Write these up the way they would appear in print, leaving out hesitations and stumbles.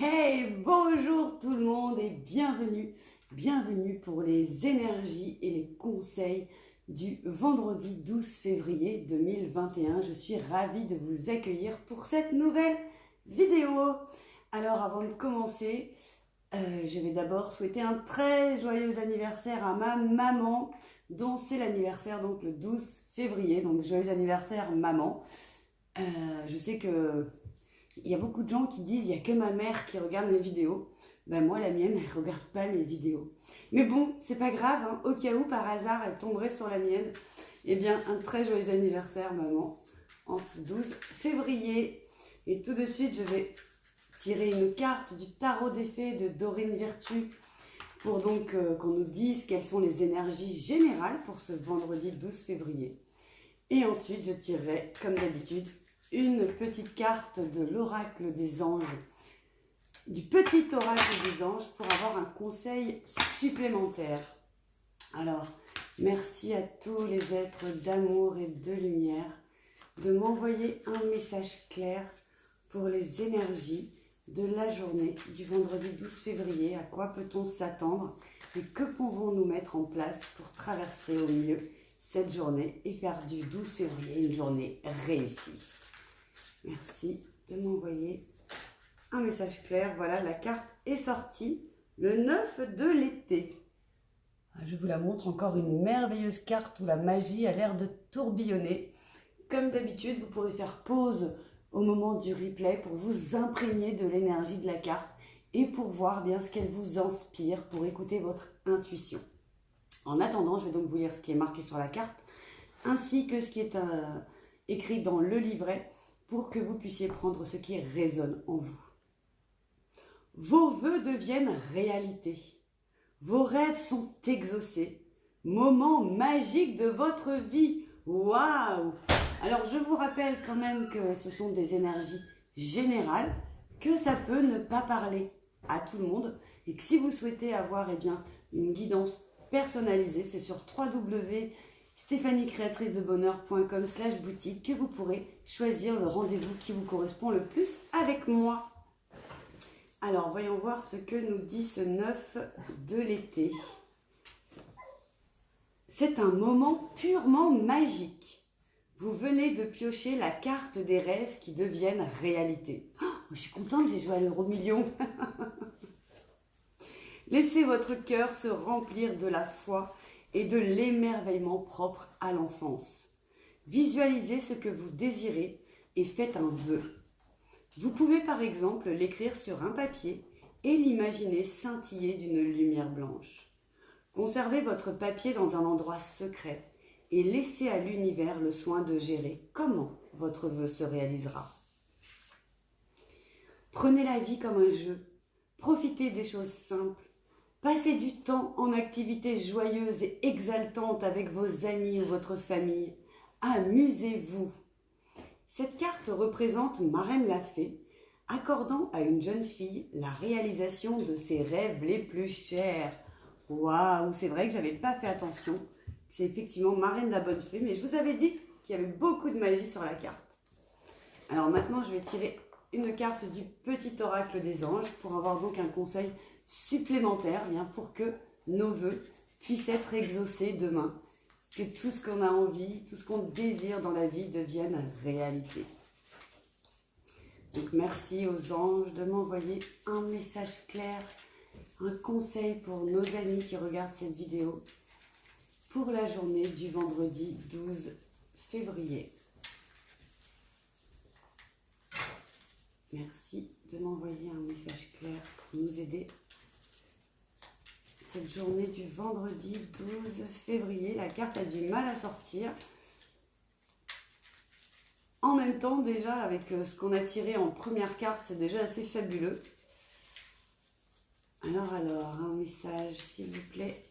Hey, bonjour tout le monde et bienvenue pour les énergies et les conseils du vendredi 12 février 2021. Je suis ravie de vous accueillir pour cette nouvelle vidéo. Alors avant de commencer, je vais d'abord souhaiter un très joyeux anniversaire à ma maman, dont c'est l'anniversaire donc le 12 février. Donc joyeux anniversaire maman. Je sais que il y a beaucoup de gens qui disent il n'y a que ma mère qui regarde mes vidéos. Ben moi, la mienne, elle ne regarde pas mes vidéos. Mais bon, c'est pas grave, hein. Au cas où, par hasard, elle tomberait sur la mienne. Eh bien, un très joyeux anniversaire, maman, en ce 12 février. Et tout de suite, je vais tirer une carte du tarot des fées de Dorine Virtue pour donc qu'on nous dise quelles sont les énergies générales pour ce vendredi 12 février. Et ensuite, je tirerai, comme d'habitude, une petite carte de l'oracle des anges, du petit oracle des anges, pour avoir un conseil supplémentaire. Alors, merci à tous les êtres d'amour et de lumière de m'envoyer un message clair pour les énergies de la journée du vendredi 12 février. À quoi peut-on s'attendre et que pouvons-nous mettre en place pour traverser au mieux cette journée et faire du 12 février une journée réussie. Merci de m'envoyer un message clair. Voilà, la carte est sortie, le 9 de l'été. Je vous la montre, encore une merveilleuse carte où la magie a l'air de tourbillonner. Comme d'habitude, vous pourrez faire pause au moment du replay pour vous imprégner de l'énergie de la carte et pour voir bien ce qu'elle vous inspire, pour écouter votre intuition. En attendant, je vais donc vous lire ce qui est marqué sur la carte, ainsi que ce qui est écrit dans le livret, pour que vous puissiez prendre ce qui résonne en vous. Vos vœux deviennent réalité. Vos rêves sont exaucés. Moment magique de votre vie. Waouh! Alors je vous rappelle quand même que ce sont des énergies générales, que ça peut ne pas parler à tout le monde, et que si vous souhaitez avoir une guidance personnalisée, c'est sur www.stephaniecreatricedebonheur.com/boutique que vous pourrez choisir le rendez-vous qui vous correspond le plus avec moi. Alors, voyons voir ce que nous dit ce 9 de l'été. C'est un moment purement magique. Vous venez de piocher la carte des rêves qui deviennent réalité. Oh, je suis contente, j'ai joué à l'euro-million. Laissez votre cœur se remplir de la foi et de l'émerveillement propre à l'enfance. Visualisez ce que vous désirez et faites un vœu. Vous pouvez par exemple l'écrire sur un papier et l'imaginer scintiller d'une lumière blanche. Conservez votre papier dans un endroit secret et laissez à l'univers le soin de gérer comment votre vœu se réalisera. Prenez la vie comme un jeu, profitez des choses simples. Passez du temps en activités joyeuses et exaltantes avec vos amis ou votre famille. Amusez-vous. Cette carte représente Marraine la Fée, accordant à une jeune fille la réalisation de ses rêves les plus chers. Waouh, c'est vrai que je n'avais pas fait attention. C'est effectivement Marraine la Bonne Fée, mais je vous avais dit qu'il y avait beaucoup de magie sur la carte. Alors maintenant, je vais tirer une carte du petit oracle des anges pour avoir donc un conseil supplémentaire, bien pour que nos vœux puissent être exaucés demain, que tout ce qu'on a envie, tout ce qu'on désire dans la vie devienne réalité. Donc merci aux anges de m'envoyer un message clair, un conseil pour nos amis qui regardent cette vidéo pour la journée du vendredi 12 février. Merci de m'envoyer un message clair pour nous aider cette journée du vendredi 12 février. La carte a du mal à sortir. En même temps, déjà, avec ce qu'on a tiré en première carte, c'est déjà assez fabuleux. Alors, un message, s'il vous plaît.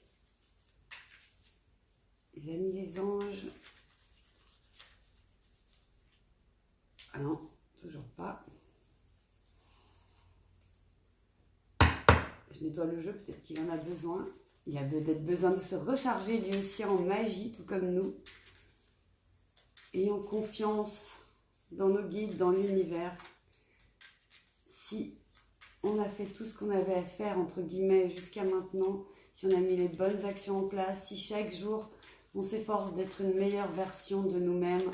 Les amis, les anges. Ah non, toujours pas. Je nettoie le jeu, peut-être qu'il en a besoin. Il a peut-être besoin de se recharger lui aussi en magie, tout comme nous. Ayons confiance dans nos guides, dans l'univers. Si on a fait tout ce qu'on avait à faire, entre guillemets, jusqu'à maintenant, si on a mis les bonnes actions en place, si chaque jour, on s'efforce d'être une meilleure version de nous-mêmes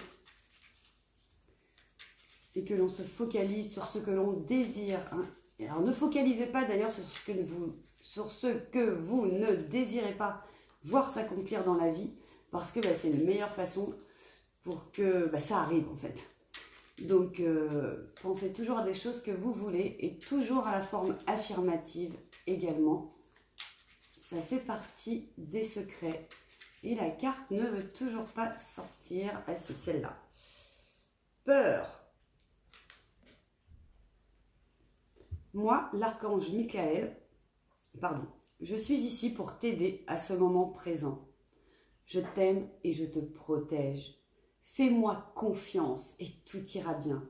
et que l'on se focalise sur ce que l'on désire. Hein. Alors, ne focalisez pas d'ailleurs sur ce que vous ne désirez pas voir s'accomplir dans la vie, parce que c'est la meilleure façon pour que ça arrive en fait. Donc, pensez toujours à des choses que vous voulez et toujours à la forme affirmative également. Ça fait partie des secrets. Et la carte ne veut toujours pas sortir. Ah, c'est celle-là. Peur. Moi, l'archange Michael, je suis ici pour t'aider à ce moment présent. Je t'aime et je te protège. Fais-moi confiance et tout ira bien.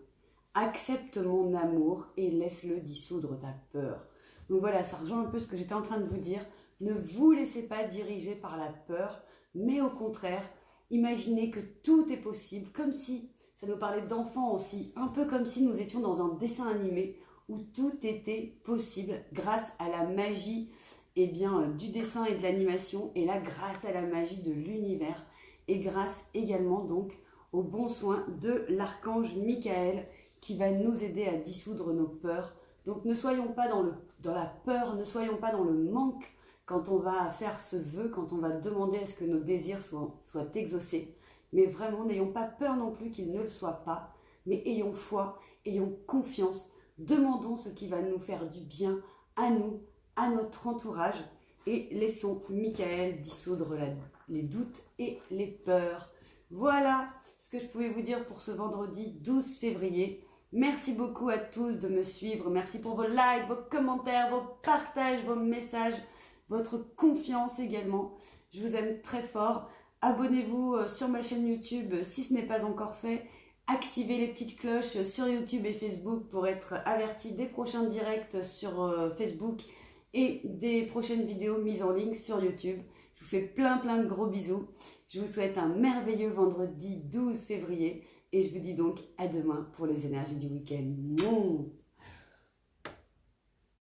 Accepte mon amour et laisse-le dissoudre ta peur. Donc voilà, ça rejoint un peu ce que j'étais en train de vous dire. Ne vous laissez pas diriger par la peur, mais au contraire, imaginez que tout est possible, comme si, ça nous parlait d'enfants aussi, un peu comme si nous étions dans un dessin animé où tout était possible grâce à la magie du dessin et de l'animation, et là grâce à la magie de l'univers, et grâce également donc au bon soin de l'archange Michael qui va nous aider à dissoudre nos peurs. Donc ne soyons pas dans la peur, ne soyons pas dans le manque quand on va faire ce vœu, quand on va demander à ce que nos désirs soient exaucés. Mais vraiment, n'ayons pas peur non plus qu'ils ne le soient pas, mais ayons foi, ayons confiance, demandons ce qui va nous faire du bien à nous, à notre entourage, et laissons Michael dissoudre les doutes et les peurs. Voilà ce que je pouvais vous dire pour ce vendredi 12 février. Merci beaucoup à tous de me suivre. Merci pour vos likes, vos commentaires, vos partages, vos messages, votre confiance également. Je vous aime très fort. Abonnez-vous sur ma chaîne YouTube si ce n'est pas encore fait. Activez les petites cloches sur YouTube et Facebook pour être averti des prochains directs sur Facebook et des prochaines vidéos mises en ligne sur YouTube. Je vous fais plein de gros bisous. Je vous souhaite un merveilleux vendredi 12 février et je vous dis donc à demain pour les énergies du week-end.